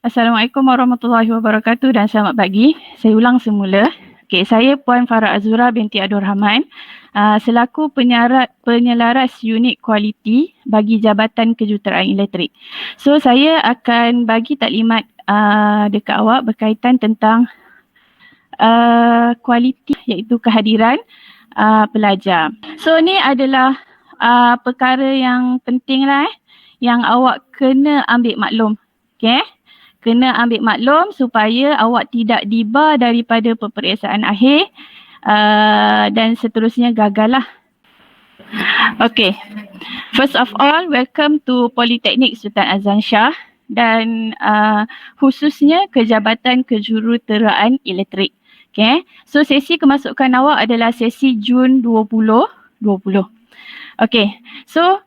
Assalamualaikum warahmatullahi wabarakatuh dan selamat pagi. Saya ulang semula. Okey, saya Puan Farah Azura binti Abdul Rahman, selaku penyelaras unit kualiti bagi Jabatan Kejuruteraan Elektrik. So, saya akan bagi taklimat dekat awak berkaitan tentang kualiti iaitu kehadiran pelajar. So, ni adalah perkara yang penting lah yang awak kena ambil maklum. Okey? Kena ambil maklum supaya awak tidak dibar daripada peperiksaan akhir dan seterusnya gagal lah. Okay. First of all, welcome to Politeknik Sultan Azlan Shah dan khususnya Kejabatan Kejuruteraan Elektrik. Okay. So sesi kemasukan awak adalah sesi Jun 2020. Okay. So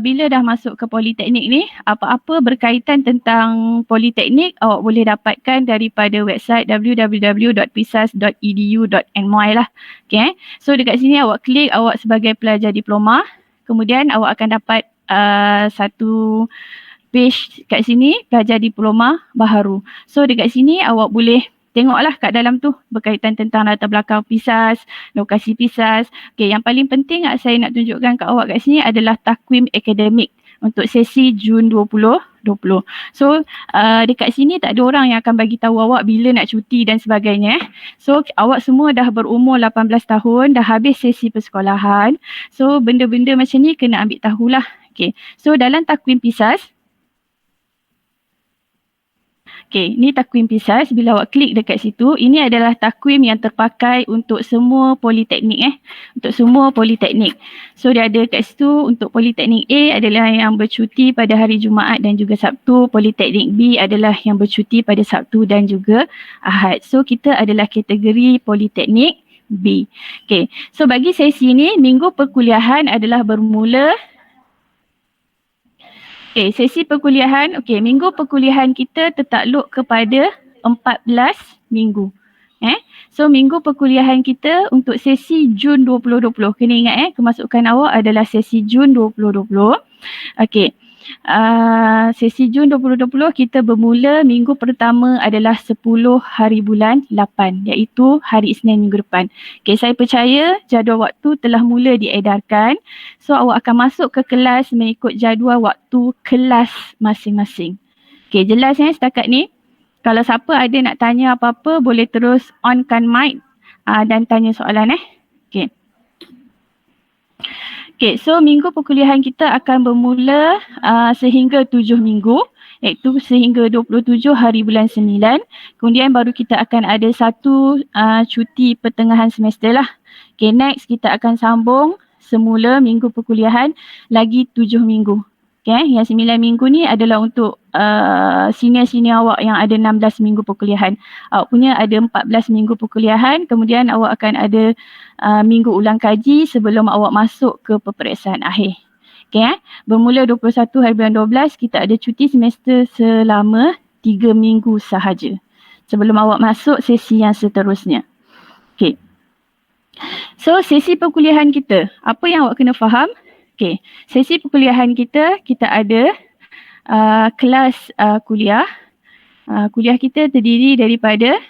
bila dah masuk ke Politeknik ni, apa-apa berkaitan tentang Politeknik awak boleh dapatkan daripada website www.pisas.edu.my lah. Okay. So dekat sini awak klik awak sebagai pelajar diploma, kemudian awak akan dapat satu page kat sini, pelajar diploma baharu. So dekat sini awak boleh tengoklah kat dalam tu berkaitan tentang latar belakang PISAS, lokasi PISAS. Okay, yang paling penting saya nak tunjukkan kat awak kat sini adalah takwim akademik untuk sesi Jun 2020. So dekat sini tak ada orang yang akan bagi tahu awak bila nak cuti dan sebagainya. So awak semua dah berumur 18 tahun, dah habis sesi persekolahan. So benda-benda macam ni kena ambil tahulah. Okay. So dalam takwim PISAS, okay, ni takwim PISAS. Bila awak klik dekat situ, ini adalah takwim yang terpakai untuk semua politeknik untuk semua politeknik. So dia ada kat situ untuk politeknik A adalah yang bercuti pada hari Jumaat dan juga Sabtu, politeknik B adalah yang bercuti pada Sabtu dan juga Ahad. So kita adalah kategori politeknik B. Okay. So bagi sesi ni, minggu perkuliahan adalah bermula. Okay, sesi perkuliahan, minggu perkuliahan kita tertakluk kepada 14 minggu. So minggu perkuliahan kita untuk sesi Jun 2020. Kena ingat kemasukan awak adalah sesi Jun 2020. Okay. Sesi Jun 2020 kita bermula minggu pertama adalah 10 hari bulan 8 iaitu hari Isnin minggu depan. Okay, saya percaya jadual waktu telah mula diedarkan. So awak akan masuk ke kelas mengikut jadual waktu kelas masing-masing. Okay, jelas setakat ni? Kalau siapa ada nak tanya apa-apa boleh terus onkan mic dan tanya soalan Okay. Okay, so minggu perkuliahan kita akan bermula sehingga 7 minggu, iaitu sehingga 27 hari bulan 9. Kemudian baru kita akan ada satu cuti pertengahan semester lah. Okay, next kita akan sambung semula minggu perkuliahan lagi 7 minggu. Okay, yang 9 minggu ni adalah untuk senior-senior awak yang ada 16 minggu perkuliahan. Awak punya ada 14 minggu perkuliahan, kemudian awak akan ada minggu ulang kaji sebelum awak masuk ke peperiksaan akhir. Okay, bermula 21 hari bulan 12, kita ada cuti semester selama 3 minggu sahaja sebelum awak masuk sesi yang seterusnya. Okay. So, sesi perkuliahan kita, apa yang awak kena faham? Okay, sesi perkuliahan kita ada kelas kuliah. Kuliah kita terdiri daripada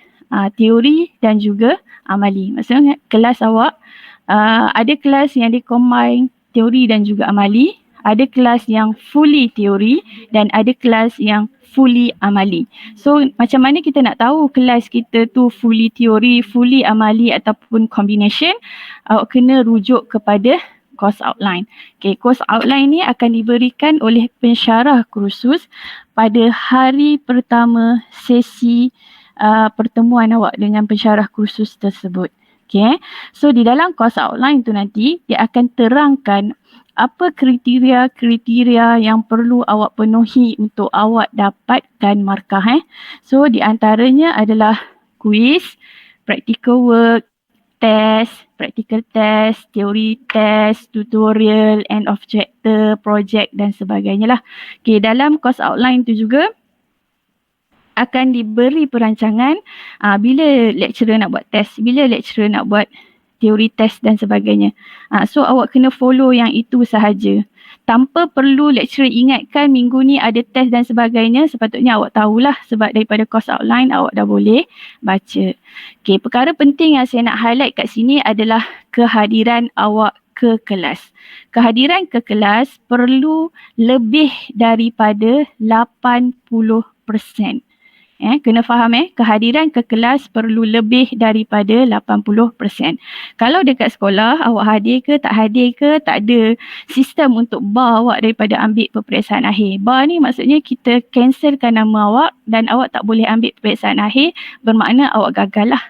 teori dan juga amali. Maksudnya kelas awak ada kelas yang di-combine teori dan juga amali. Ada kelas yang fully teori dan ada kelas yang fully amali. So macam mana kita nak tahu kelas kita tu fully teori, fully amali ataupun combination? Awak kena rujuk kepada course outline. Okay, course outline ni akan diberikan oleh pensyarah kursus pada hari pertama sesi pertemuan awak dengan pensyarah kursus tersebut. Okay, so di dalam course outline tu nanti dia akan terangkan apa kriteria-kriteria yang perlu awak penuhi untuk awak dapatkan markah. So di antaranya adalah quiz, practical work, test, practical test, teori test, tutorial, end of chapter, project dan sebagainya lah. Okay, dalam course outline tu juga akan diberi perancangan bila lecturer nak buat test, bila lecturer nak buat teori test dan sebagainya. So awak kena follow yang itu sahaja. tanpa perlu lecturer ingatkan minggu ni ada test dan sebagainya, sepatutnya awak tahulah sebab daripada course outline awak dah boleh baca. Okey, perkara penting yang saya nak highlight kat sini adalah kehadiran awak ke kelas. Kehadiran ke kelas perlu lebih daripada 80%. Kena faham kehadiran ke kelas perlu lebih daripada 80%. Kalau dekat sekolah awak hadir ke tak hadir ke, tak ada sistem untuk bar awak daripada ambil peperiksaan akhir. Bar ni maksudnya kita cancelkan nama awak dan awak tak boleh ambil peperiksaan akhir, bermakna awak gagal lah.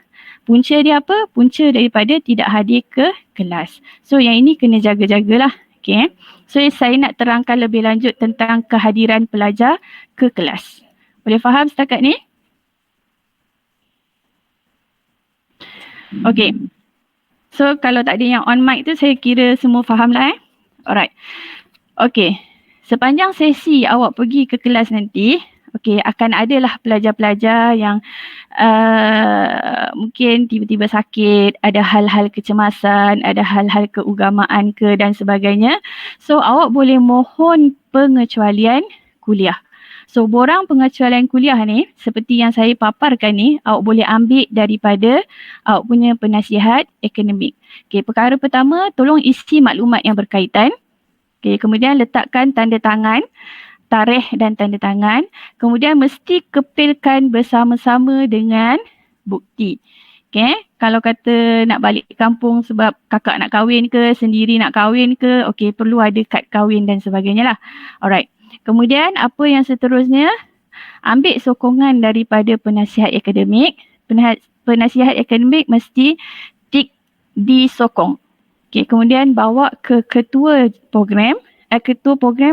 Punca dia apa? Punca daripada tidak hadir ke kelas. So yang ini kena jaga-jagalah. Okay. So saya nak terangkan lebih lanjut tentang kehadiran pelajar ke kelas. Boleh faham setakat ni? Okay. So kalau tak ada yang on mic tu saya kira semua faham lah Alright. Okay. Sepanjang sesi awak pergi ke kelas nanti, okay, akan adalah pelajar-pelajar yang mungkin tiba-tiba sakit, ada hal-hal kecemasan, ada hal-hal keugamaan ke dan sebagainya. So awak boleh mohon pengecualian kuliah. So borang pengecualian kuliah ni seperti yang saya paparkan ni, awak boleh ambil daripada awak punya penasihat akademik. Okay, perkara pertama, tolong isi maklumat yang berkaitan. Okay, kemudian letakkan tanda tangan, tarikh dan tanda tangan. Kemudian mesti kepilkan bersama-sama dengan bukti. Okay, kalau kata nak balik kampung sebab kakak nak kahwin ke, sendiri nak kahwin ke, okay, perlu ada kad kahwin dan sebagainya lah. Alright. Kemudian apa yang seterusnya, ambil sokongan daripada penasihat akademik. Penasihat akademik mesti tik disokong. Okay, kemudian bawa ke ketua program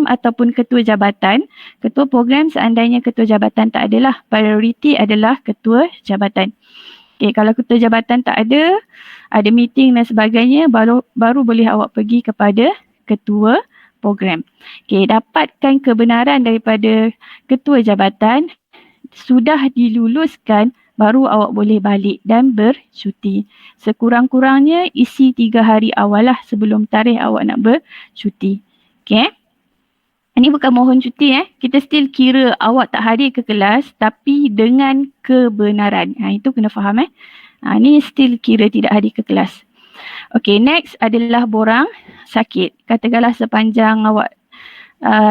ataupun ketua jabatan. Ketua program seandainya ketua jabatan tak adalah, prioriti adalah ketua jabatan. Okay, kalau ketua jabatan tak ada meeting dan sebagainya, baru boleh awak pergi kepada ketua program. Okay, dapatkan kebenaran daripada ketua jabatan, sudah diluluskan, baru awak boleh balik dan bercuti. Sekurang-kurangnya isi 3 hari awal lah sebelum tarikh awak nak bercuti. Okay. Ini bukan mohon cuti kita still kira awak tak hadir ke kelas tapi dengan kebenaran. Itu kena faham ini still kira tidak hadir ke kelas. Okay, next adalah borang sakit. Katakanlah sepanjang awak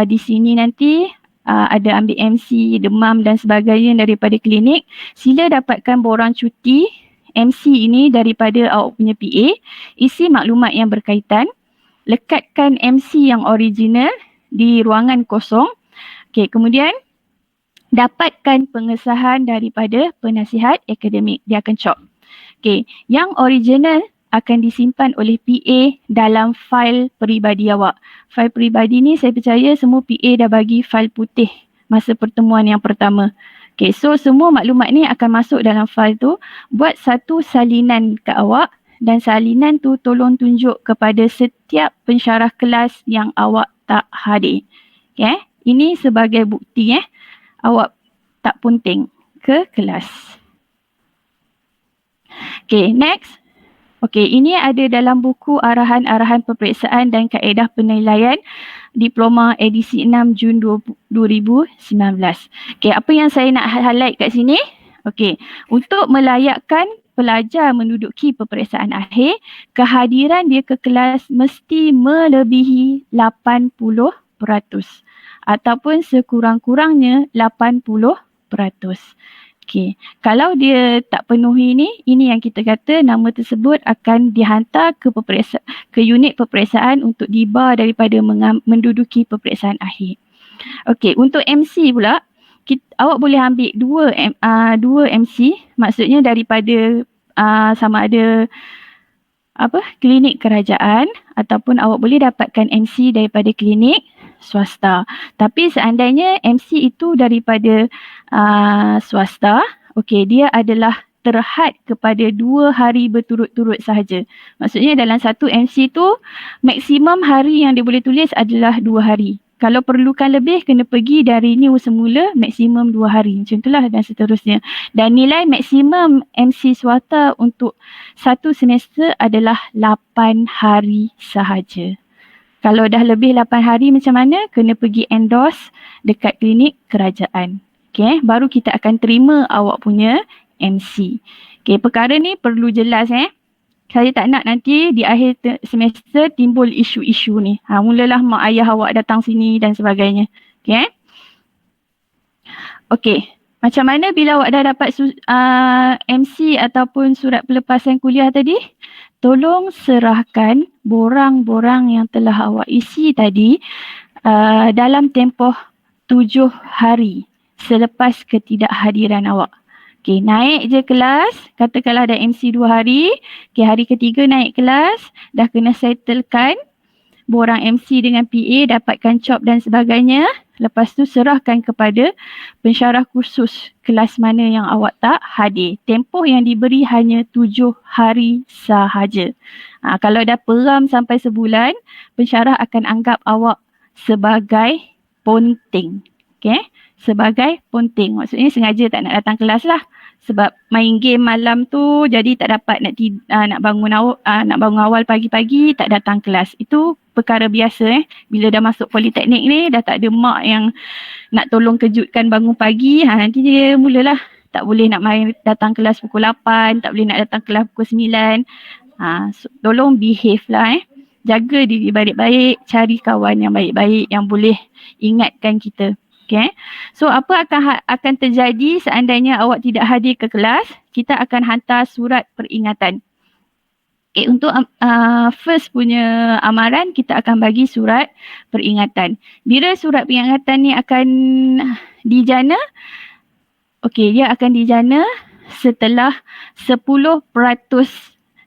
di sini nanti ada ambil MC, demam dan sebagainya daripada klinik, sila dapatkan borang cuti MC ini daripada awak punya PA, isi maklumat yang berkaitan, lekatkan MC yang original di ruangan kosong. Okay, kemudian dapatkan pengesahan daripada penasihat akademik. Dia akan cop. Okay, yang original akan disimpan oleh PA dalam fail peribadi awak. Fail peribadi ni saya percaya semua PA dah bagi fail putih masa pertemuan yang pertama. Okay, so semua maklumat ni akan masuk dalam fail tu. Buat satu salinan ke awak dan salinan tu tolong tunjuk kepada setiap pensyarah kelas yang awak tak hadir. Okay, ini sebagai bukti awak tak punting ke kelas. Okay, next. Okay, ini ada dalam buku arahan-arahan peperiksaan dan kaedah penilaian diploma edisi 6 Jun 2019. Okay, apa yang saya nak highlight kat sini? Okay, untuk melayakkan pelajar menduduki peperiksaan akhir, kehadiran dia ke kelas mesti melebihi 80% ataupun sekurang-kurangnya 80%. Okay. Kalau dia tak penuhi ini yang kita kata nama tersebut akan dihantar ke unit peperiksaan untuk dibar daripada menduduki peperiksaan akhir. Okay, untuk MC pula, awak boleh ambil dua MC, maksudnya daripada sama ada klinik kerajaan ataupun awak boleh dapatkan MC daripada klinik swasta. Tapi seandainya MC itu daripada swasta, okey, dia adalah terhad kepada 2 hari berturut-turut sahaja. Maksudnya dalam satu MC tu maksimum hari yang dia boleh tulis adalah 2 hari. Kalau perlukan lebih, kena pergi dari new semula maksimum 2 hari. Macam itulah dan seterusnya. Dan nilai maksimum MC swasta untuk satu semester adalah 8 hari sahaja. Kalau dah lebih 8 hari macam mana? Kena pergi endorse dekat klinik kerajaan. Okay, baru kita akan terima awak punya MC. Okay, perkara ni perlu jelas Saya tak nak nanti di akhir semester timbul isu-isu ni. Mulalah mak ayah awak datang sini dan sebagainya. Okay. Okay. Macam mana bila awak dah dapat MC ataupun surat pelepasan kuliah tadi? Tolong serahkan borang-borang yang telah awak isi tadi dalam tempoh 7 hari selepas ketidakhadiran awak. Okay, naik je kelas, katakanlah dah MC 2 hari, okay, hari ketiga naik kelas, dah kena settlekan borang MC dengan PA, dapatkan COP dan sebagainya. Lepas tu serahkan kepada pensyarah kursus kelas mana yang awak tak hadir. Tempoh yang diberi hanya 7 hari sahaja. Kalau dah peram sampai sebulan, pensyarah akan anggap awak sebagai ponting. Okay? Sebagai ponting. Maksudnya sengaja tak nak datang kelas lah. Sebab main game malam tu jadi tak dapat nak bangun awal pagi-pagi, tak datang kelas. Itu perkara biasa Bila dah masuk politeknik ni, dah tak ada mak yang nak tolong kejutkan bangun pagi, nanti dia mulalah tak boleh nak main datang kelas pukul 8, tak boleh nak datang kelas pukul 9. So, tolong behave lah Jaga diri baik-baik, cari kawan yang baik-baik yang boleh ingatkan kita. Okay. So apa akan terjadi seandainya awak tidak hadir ke kelas? Kita akan hantar surat peringatan. Okay, untuk first punya amaran, kita akan bagi surat peringatan. Bila surat peringatan ni akan dijana? Okay, dia akan dijana setelah 10%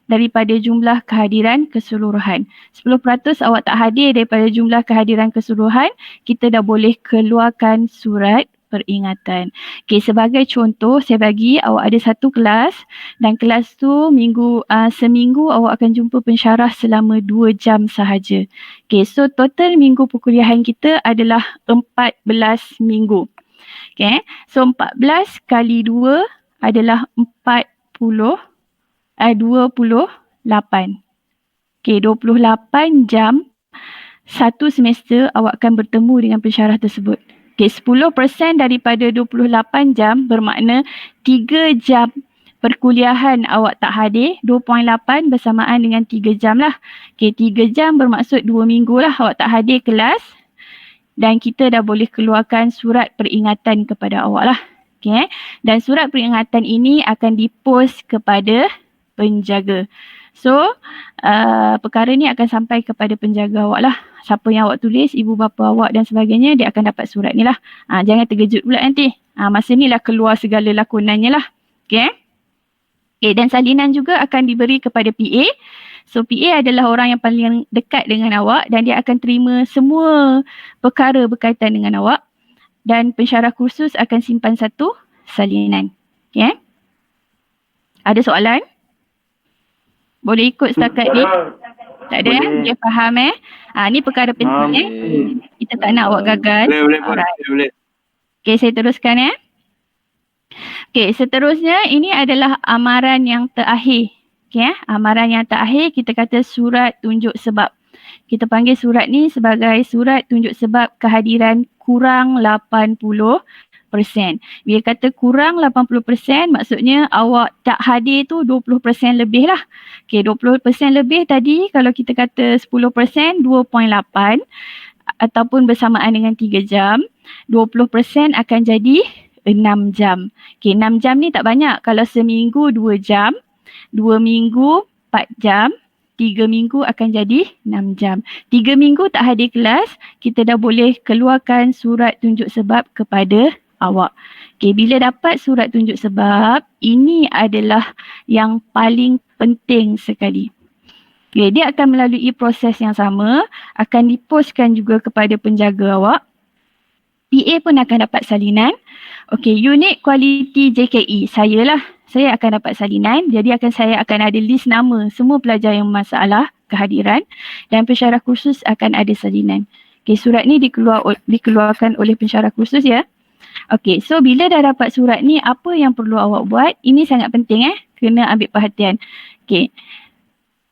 daripada jumlah kehadiran keseluruhan. 10% awak tak hadir daripada jumlah kehadiran keseluruhan, kita dah boleh keluarkan surat peringatan. Okay, sebagai contoh, saya bagi awak ada satu kelas dan kelas tu seminggu awak akan jumpa pensyarah selama 2 jam sahaja. Okay, so total minggu perkuliahan kita adalah 14 minggu. Okay, so 14 kali 2 adalah 28. Okay, 28 jam satu semester awak akan bertemu dengan pensyarah tersebut. Okay, 10% daripada 28 jam bermakna 3 jam perkuliahan awak tak hadir, 2.8 bersamaan dengan 3 jam lah. Okay, 3 jam bermaksud 2 minggu lah awak tak hadir kelas dan kita dah boleh keluarkan surat peringatan kepada awak lah. Okay, dan surat peringatan ini akan dipost kepada penjaga. So, perkara ni akan sampai kepada penjaga awak lah. Siapa yang awak tulis, ibu bapa awak dan sebagainya, dia akan dapat surat ni lah. Jangan terkejut pula nanti. Masa ni lah keluar segala lakonannya lah. Okay. Okay, dan salinan juga akan diberi kepada PA. So, PA adalah orang yang paling dekat dengan awak dan dia akan terima semua perkara berkaitan dengan awak. Dan pensyarah kursus akan simpan satu salinan. Okay. Ada soalan? Boleh ikut setakat ni? Tak ada Dia faham ni perkara penting Kita tak nak awak gagal. Boleh. Okay, saya teruskan Okay, seterusnya ini adalah amaran yang terakhir. Okay, amaran yang terakhir kita kata surat tunjuk sebab. Kita panggil surat ni sebagai surat tunjuk sebab kehadiran kurang 80%. Bila kata kurang 80%, maksudnya awak tak hadir tu 20% lebih lah. Okay, 20% lebih tadi kalau kita kata 10%, 2.8 ataupun bersamaan dengan 3 jam, 20% akan jadi 6 jam. Okay, 6 jam ni tak banyak. Kalau seminggu 2 jam, 2 minggu 4 jam, 3 minggu akan jadi 6 jam. 3 minggu tak hadir kelas, kita dah boleh keluarkan surat tunjuk sebab kepada awak. Okay, bila dapat surat tunjuk sebab, ini adalah yang paling penting sekali. Okay, dia akan melalui proses yang sama, akan dipostkan juga kepada penjaga awak. PA pun akan dapat salinan. Okay, unit kualiti JKE, saya akan dapat salinan. Jadi saya akan ada list nama semua pelajar yang masalah kehadiran dan pensyarah kursus akan ada salinan. Okay, surat ni dikeluarkan oleh pensyarah kursus Okay, so bila dah dapat surat ni, apa yang perlu awak buat? Ini sangat penting kena ambil perhatian. Okay,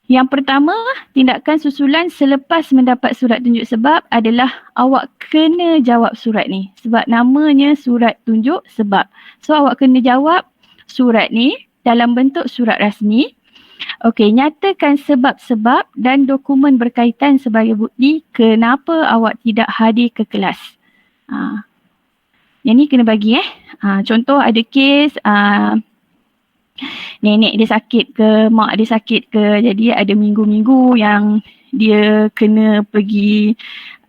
Yang pertama, tindakan susulan selepas mendapat surat tunjuk sebab adalah awak kena jawab surat ni. Sebab namanya surat tunjuk sebab. So awak kena jawab surat ni dalam bentuk surat rasmi. Okey, nyatakan sebab-sebab dan dokumen berkaitan sebagai bukti kenapa awak tidak hadir ke kelas. Yang ni kena bagi contoh ada kes nenek dia sakit ke, mak dia sakit ke, jadi ada minggu-minggu yang dia kena pergi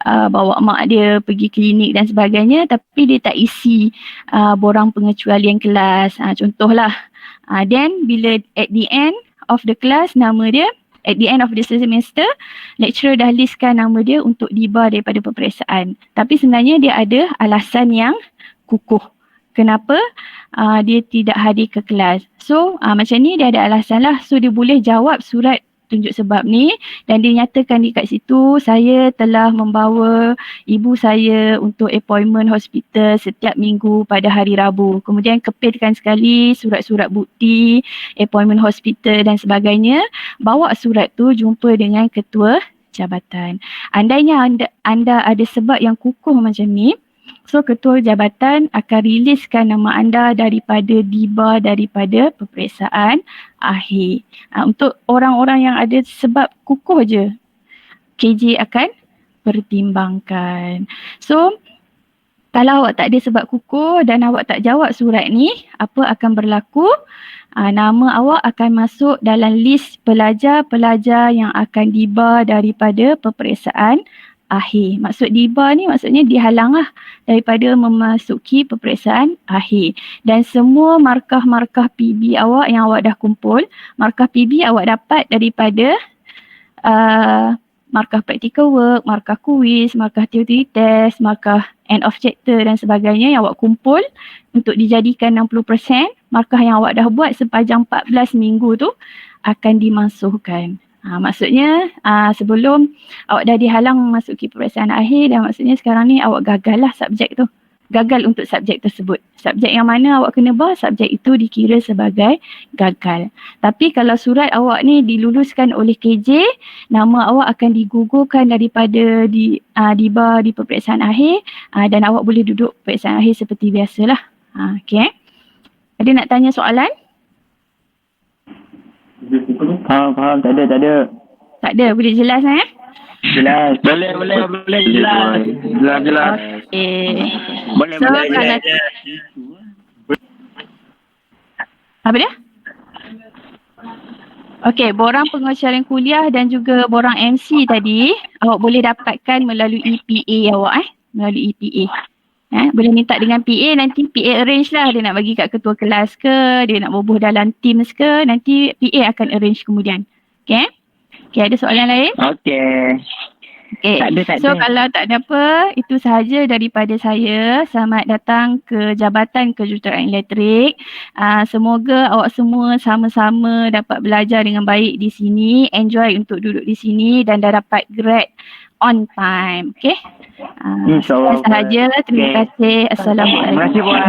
bawa mak dia pergi klinik dan sebagainya, tapi dia tak isi borang pengecualian kelas, contohlah. Then bila at the end of the class, nama dia, at the end of the semester, lecturer dah listkan nama dia untuk dibar daripada peperiksaan. Tapi sebenarnya dia ada alasan yang kukuh. Kenapa dia tidak hadir ke kelas. So macam ni dia ada alasan lah. So dia boleh jawab surat tunjuk sebab ni dan dia nyatakan di kat situ, saya telah membawa ibu saya untuk appointment hospital setiap minggu pada hari Rabu. Kemudian kepilkan sekali surat-surat bukti, appointment hospital dan sebagainya. Bawa surat tu jumpa dengan ketua jabatan. Andainya anda ada sebab yang kukuh macam ni, so ketua jabatan akan riliskan nama anda daripada dibar daripada peperiksaan akhir. Untuk orang-orang yang ada sebab kukuh je, KJ akan pertimbangkan. So kalau awak tak ada sebab kukuh dan awak tak jawab surat ni, apa akan berlaku? Nama awak akan masuk dalam list pelajar-pelajar yang akan dibar daripada peperiksaan akhir. Maksud dibar ni maksudnya dihalang lah daripada memasuki peperiksaan akhir. Dan semua markah-markah PB awak yang awak dah kumpul, markah PB awak dapat daripada markah practical work, markah kuis, markah theory test, markah end of chapter dan sebagainya yang awak kumpul untuk dijadikan 60%, markah yang awak dah buat sepanjang 14 minggu tu akan dimasukkan. Maksudnya sebelum awak dah dihalang memasuki peperiksaan akhir dan maksudnya sekarang ni awak gagal lah subjek tu. Gagal untuk subjek tersebut. Subjek yang mana awak kena bar, subjek itu dikira sebagai gagal. Tapi kalau surat awak ni diluluskan oleh KJ, nama awak akan digugurkan daripada dibar di peperiksaan akhir dan awak boleh duduk peperiksaan akhir seperti biasalah. Okay. Ada nak tanya soalan? Faham. Tak ada. Tak ada, boleh jelas Jelas. Boleh jelas. Jelas. Okay. Boleh So, kalau apa dia? Okey, borang pengecualian kuliah dan juga borang MC tadi awak boleh dapatkan melalui PA awak melalui PA. Boleh minta dengan PA, nanti PA arrange lah dia nak bagi kat ketua kelas ke, dia nak bubuh dalam Teams ke, nanti PA akan arrange kemudian. Okay, ada soalan lain? Okey. Okay. So kalau tak ada apa, itu sahaja daripada saya. Selamat datang ke Jabatan Kejuruteraan Elektrik. Semoga awak semua sama-sama dapat belajar dengan baik di sini, enjoy untuk duduk di sini dan dah dapat grade on time. Okay. InsyaAllah. Sahaja. Terima kasih. Assalamualaikum. Terima kasih puan.